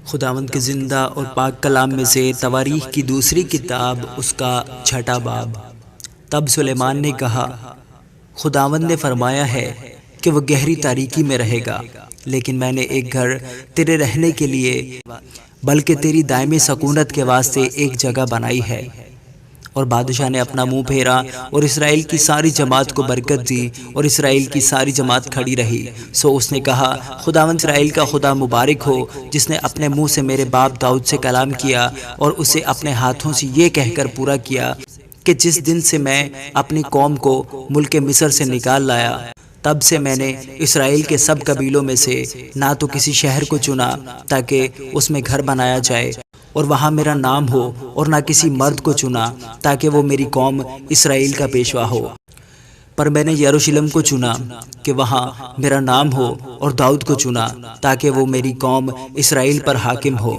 خداوند کے زندہ اور پاک کلام میں سے تواریخ کی دوسری کتاب، اس کا 6واں باب۔ تب سلیمان نے کہا، خداوند نے فرمایا ہے کہ وہ گہری تاریکی میں رہے گا، لیکن میں نے ایک گھر تیرے رہنے کے لیے بلکہ تیری دائمی سکونت کے واسطے ایک جگہ بنائی ہے۔ اور بادشاہ نے اپنا منہ پھیرا اور اسرائیل کی ساری جماعت کو برکت دی، اور اسرائیل کی ساری جماعت کھڑی رہی۔ سو اس نے کہا، خداوند اسرائیل کا خدا مبارک ہو، جس نے اپنے منہ سے میرے باپ داؤد سے کلام کیا اور اسے اپنے ہاتھوں سے یہ کہہ کر پورا کیا کہ جس دن سے میں اپنی قوم کو ملک مصر سے نکال لایا، تب سے میں نے اسرائیل کے سب قبیلوں میں سے نہ تو کسی شہر کو چنا تاکہ اس میں گھر بنایا جائے اور وہاں میرا نام ہو، اور نہ کسی مرد کو چنا تاکہ وہ میری قوم اسرائیل کا پیشوا ہو، پر میں نے یروشلم کو چنا کہ وہاں میرا نام ہو، اور داؤد کو چنا تاکہ وہ میری قوم اسرائیل پر حاکم ہو۔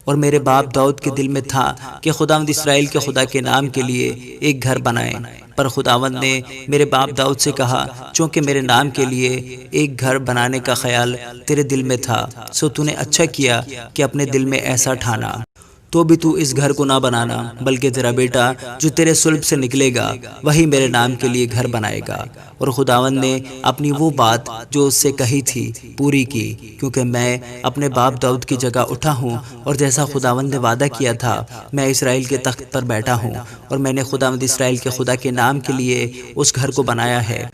اور میرے باپ داؤد کے دل میں تھا کہ خداوند اسرائیل کے خدا کے نام کے لیے ایک گھر بنائے، پر خداوند نے میرے باپ داؤد سے کہا، چونکہ میرے نام کے لیے ایک گھر بنانے کا خیال تیرے دل میں تھا، سو تو نے اچھا کیا کہ اپنے دل میں ایسا ٹھانا۔ تو بھی تو اس گھر کو نہ بنانا، بلکہ تیرا بیٹا جو تیرے صلب سے نکلے گا وہی میرے نام کے لیے گھر بنائے گا۔ اور خداوند نے اپنی وہ بات جو اس سے کہی تھی پوری کی، کیونکہ میں اپنے باپ داؤد کی جگہ اٹھا ہوں، اور جیسا خداوند نے وعدہ کیا تھا میں اسرائیل کے تخت پر بیٹھا ہوں، اور میں نے خداوند اسرائیل کے خدا کے نام کے لیے اس گھر کو بنایا ہے،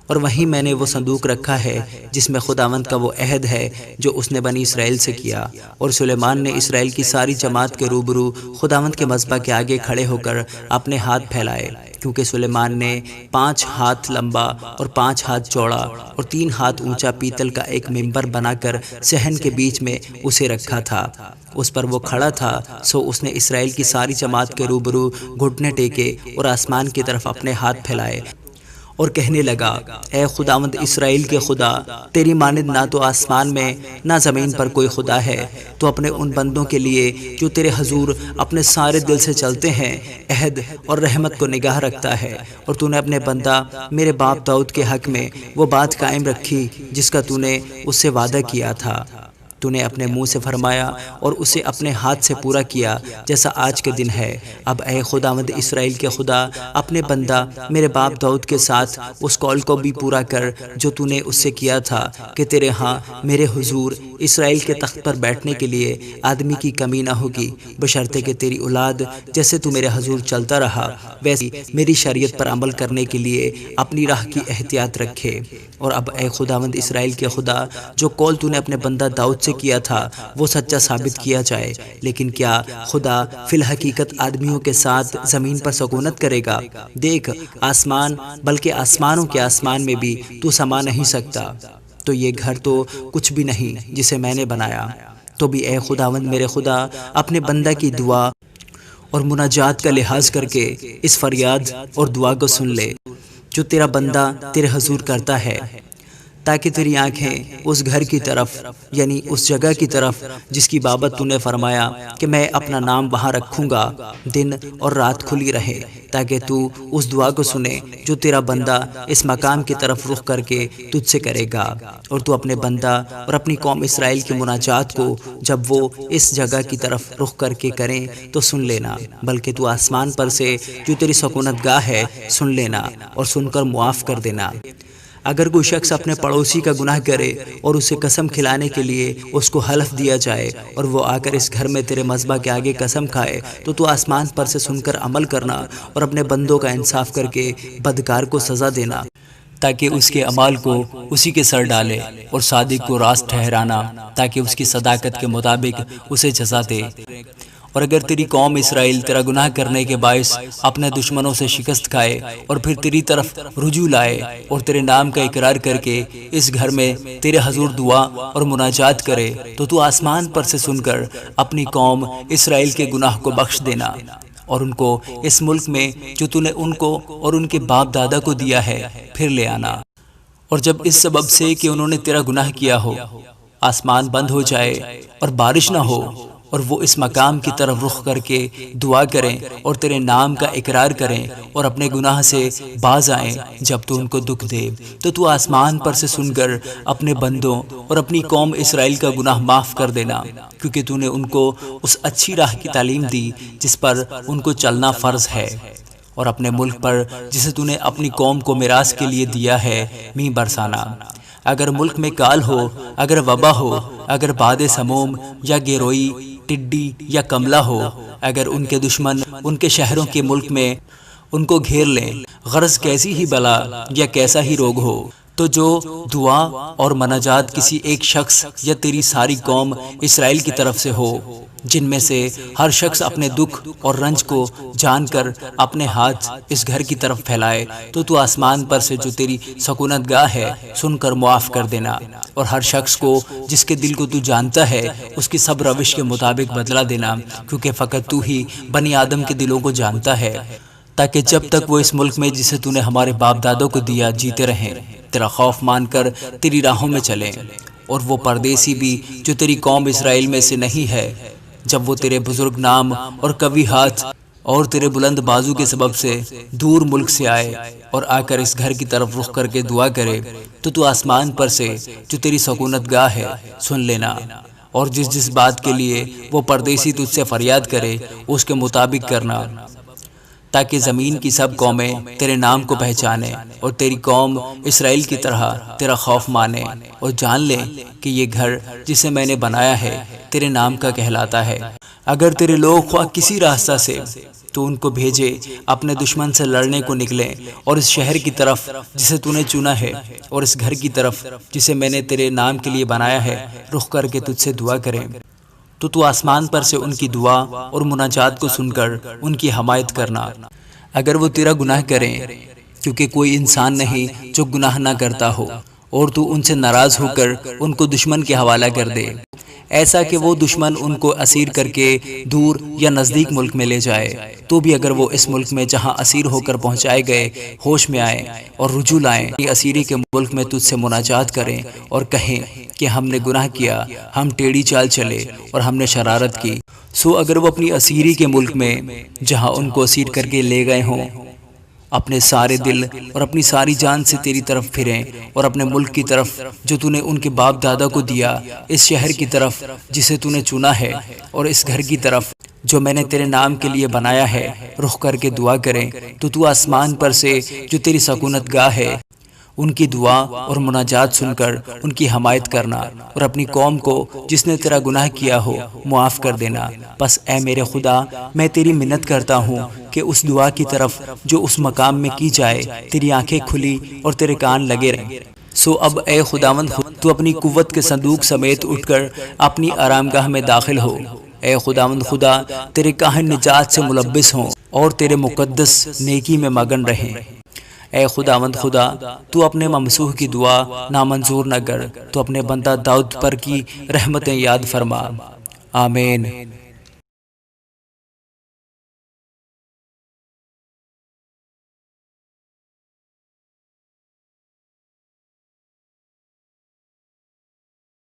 اور وہیں میں نے وہ صندوق رکھا ہے جس میں خداوند کا وہ عہد ہے جو اس نے بنی اسرائیل سے کیا۔ اور سلیمان نے اسرائیل کی ساری جماعت کے روبرو خداوند کے مذبح کے آگے کھڑے ہو کر اپنے ہاتھ پھیلائے، کیونکہ سلیمان نے 5 ہاتھ لمبا اور 5 ہاتھ چوڑا اور 3 ہاتھ اونچا پیتل کا ایک ممبر بنا کر صحن کے بیچ میں اسے رکھا تھا، اس پر وہ کھڑا تھا۔ سو اس نے اسرائیل کی ساری جماعت کے روبرو گھٹنے ٹیکے اور آسمان کی طرف اپنے ہاتھ پھیلائے اور کہنے لگا، اے خداوند اسرائیل کے خدا، تیری مانند نہ تو آسمان میں نہ زمین پر کوئی خدا ہے۔ تو اپنے ان بندوں کے لیے جو تیرے حضور اپنے سارے دل سے چلتے ہیں عہد اور رحمت کو نگاہ رکھتا ہے، اور تو نے اپنے بندہ میرے باپ داؤد کے حق میں وہ بات قائم رکھی جس کا تو نے اس سے وعدہ کیا تھا۔ تو نے اپنے منہ سے فرمایا اور اسے اپنے ہاتھ سے پورا کیا، جیسا آج کے دن ہے۔ اب اے خداوند اسرائیل کے خدا، اپنے بندہ میرے باپ داؤد کے ساتھ اس قول کو بھی پورا کر جو تو نے اس سے کیا تھا کہ تیرے ہاں میرے حضور اسرائیل کے تخت پر بیٹھنے کے لیے آدمی کی کمی نہ ہوگی، بشرطے کہ تیری اولاد جیسے تو میرے حضور چلتا رہا ویسی میری شریعت پر عمل کرنے کے لیے اپنی راہ کی احتیاط رکھے۔ اور اب اے خداوند اسرائیل کے خدا، جو قول تو نے اپنے بندہ داؤد سے کیا تھا وہ سچا ثابت کیا جائے۔ لیکن کیا خدا فی الحقیقت آدمیوں کے ساتھ زمین پر سکونت کرے گا؟ دیکھ، آسمان بلکہ آسمانوں کے آسمان میں بھی تو سما نہیں سکتا، تو یہ گھر تو کچھ بھی نہیں جسے میں نے بنایا۔ تو بھی اے خداوند میرے خدا، اپنے بندہ کی دعا اور مناجات کا لحاظ کر کے اس فریاد اور دعا کو سن لے جو تیرا بندہ تیرے حضور کرتا ہے، تاکہ تیری آنکھیں اس گھر کی طرف یعنی اس جگہ کی طرف جس کی بابت تو نے فرمایا کہ میں اپنا نام وہاں رکھوں گا دن اور رات کھلی رہے، تاکہ تو اس دعا کو سنے جو تیرا بندہ اس مقام کی طرف رخ کر کے تجھ سے کرے گا۔ اور تو اپنے بندہ اور اپنی قوم اسرائیل کی مناجات کو جب وہ اس جگہ کی طرف رخ کر کے کریں تو سن لینا، بلکہ تو آسمان پر سے جو تیری سکونت گاہ ہے سن لینا اور سن کر معاف کر دینا۔ اگر کوئی شخص اپنے پڑوسی کا گناہ کرے اور اسے قسم کھلانے کے لیے اس کو حلف دیا جائے، اور وہ آ کر اس گھر میں تیرے مذبح کے آگے قسم کھائے، تو آسمان پر سے سن کر عمل کرنا اور اپنے بندوں کا انصاف کر کے بدکار کو سزا دینا، تاکہ اس کے اعمال کو اسی کے سر ڈالے، اور صادق کو راست ٹھہرانا تاکہ اس کی صداقت کے مطابق اسے جزا دے۔ اور اگر تیری قوم اسرائیل تیرا گناہ کرنے کے باعث اپنے دشمنوں سے شکست کھائے اور پھر تیری طرف رجوع لائے اور تیرے نام کا اقرار کر کے اس گھر میں تیرے حضور دعا اور مناجات کرے، تو آسمان پر سے سن کر اپنی قوم اسرائیل کے گناہ کو بخش دینا، اور ان کو اس ملک میں جو تو نے ان کو اور ان کے باپ دادا کو دیا ہے پھر لے آنا۔ اور جب اس سبب سے کہ انہوں نے تیرا گناہ کیا ہو آسمان بند ہو جائے اور بارش نہ ہو، اور وہ اس مقام کی طرف رخ کر کے دعا کریں اور تیرے نام کا اقرار کریں اور اپنے گناہ سے باز آئیں جب تو ان کو دکھ دے، تو آسمان پر سے سن کر اپنے بندوں اور اپنی قوم اسرائیل کا گناہ معاف کر دینا، کیونکہ تو نے ان کو اس اچھی راہ کی تعلیم دی جس پر ان کو چلنا فرض ہے، اور اپنے ملک پر جسے تو نے اپنی قوم کو میراث کے لیے دیا ہے مینہ برسانا۔ اگر ملک میں کال ہو، اگر وبا ہو، اگر باد سموم یا گیروئی، ٹڈی یا کملا ہو، اگر ان کے دشمن ان کے شہروں کے ملک میں ان کو گھیر لیں، غرض کیسی ہی بلا یا کیسا ہی روگ ہو، تو جو دعا اور مناجات کسی ایک شخص یا تیری ساری قوم اسرائیل کی طرف سے ہو، جن میں سے ہر شخص اپنے دکھ اور رنج کو جان کر اپنے ہاتھ اس گھر کی طرف پھیلائے، تو آسمان پر سے جو تیری سکونت گاہ ہے سن کر معاف کر دینا، اور ہر شخص کو جس کے دل کو تو جانتا ہے اس کی سب روش کے مطابق بدلا دینا، کیونکہ فقط تو ہی بنی آدم کے دلوں کو جانتا ہے، تاکہ جب تک وہ اس ملک میں جسے تو نے ہمارے باپ دادوں کو دیا جیتے رہیں، تیرا خوف مان کر تیری راہوں میں چلیں، اور وہ پردیسی بھی جو تیری قوم اسرائیل میں سے نہیں ہے، جب وہ تیرے بزرگ نام اور قوی ہاتھ اور تیرے بلند بازو کے سبب سے دور ملک سے آئے اور آ کر اس گھر کی طرف رخ کر کے دعا کرے، تو آسمان پر سے جو تیری سکونت گاہ ہے سن لینا، اور جس بات کے لیے وہ پردیسی تجھ سے فریاد کرے اس کے مطابق کرنا، تاکہ زمین کی سب قومیں تیرے نام کو پہچانیں اور تیری قوم اسرائیل کی طرح تیرا خوف مانے اور جان لیں کہ یہ گھر جسے میں نے بنایا ہے تیرے نام کا کہلاتا ہے۔ اگر تیرے لوگ خواہ کسی راستہ سے تو ان کو بھیجے اپنے دشمن سے لڑنے کو نکلیں اور اس شہر کی طرف جسے تو نے چنا ہے اور اس گھر کی طرف جسے میں نے تیرے نام کے لیے بنایا ہے رخ کر کے تجھ سے دعا کریں، تو آسمان پر سے ان کی دعا اور مناجات کو سن کر ان کی حمایت کرنا۔ اگر وہ تیرا گناہ کریں، کیونکہ کوئی انسان نہیں جو گناہ نہ کرتا ہو، اور تو ان سے ناراض ہو کر ان کو دشمن کے حوالہ کر دے، ایسا کہ وہ دشمن ان کو اسیر کر کے دور یا نزدیک ملک میں لے جائے، تو بھی اگر وہ اس ملک میں جہاں اسیر ہو کر پہنچائے گئے ہوش میں آئیں اور رجوع لائیں، اسیری کے ملک میں تجھ سے مناجات کریں اور کہیں کہ ہم نے گناہ کیا، ہم ٹیڑھی چال چلے اور ہم نے شرارت کی، سو اگر وہ اپنی اسیری کے ملک میں جہاں ان کو اسیر کر کے لے گئے ہوں اپنے سارے دل اور اپنی ساری جان سے تیری طرف پھریں اور اپنے ملک کی طرف جو تو نے ان کے باپ دادا کو دیا، اس شہر کی طرف جسے تو نے چنا ہے اور اس گھر کی طرف جو میں نے تیرے نام کے لیے بنایا ہے رخ کر کے دعا کریں، تو آسمان پر سے جو تیری سکونت گاہ ہے ان کی دعا اور مناجات سن کر ان کی حمایت کرنا اور اپنی قوم کو جس نے تیرا گناہ کیا ہو معاف کر دینا۔ پس اے میرے خدا، میں تیری منت کرتا ہوں کہ اس دعا کی طرف جو اس مقام میں کی جائے تیری آنکھیں کھلی اور تیرے کان لگے رہیں۔ سو اب اے خداوند، تو اپنی قوت کے صندوق سمیت اٹھ کر اپنی آرامگاہ میں داخل ہو۔ اے خداوند خدا، تیرے کاہن نجات سے ملبس ہوں اور تیرے مقدس نیکی میں مگن رہیں۔ اے خداوند خدا، تو اپنے ممسوح کی دعا نامنظور نہ کر، تو اپنے بندہ داؤد پر کی رحمتیں یاد فرما۔ آمین۔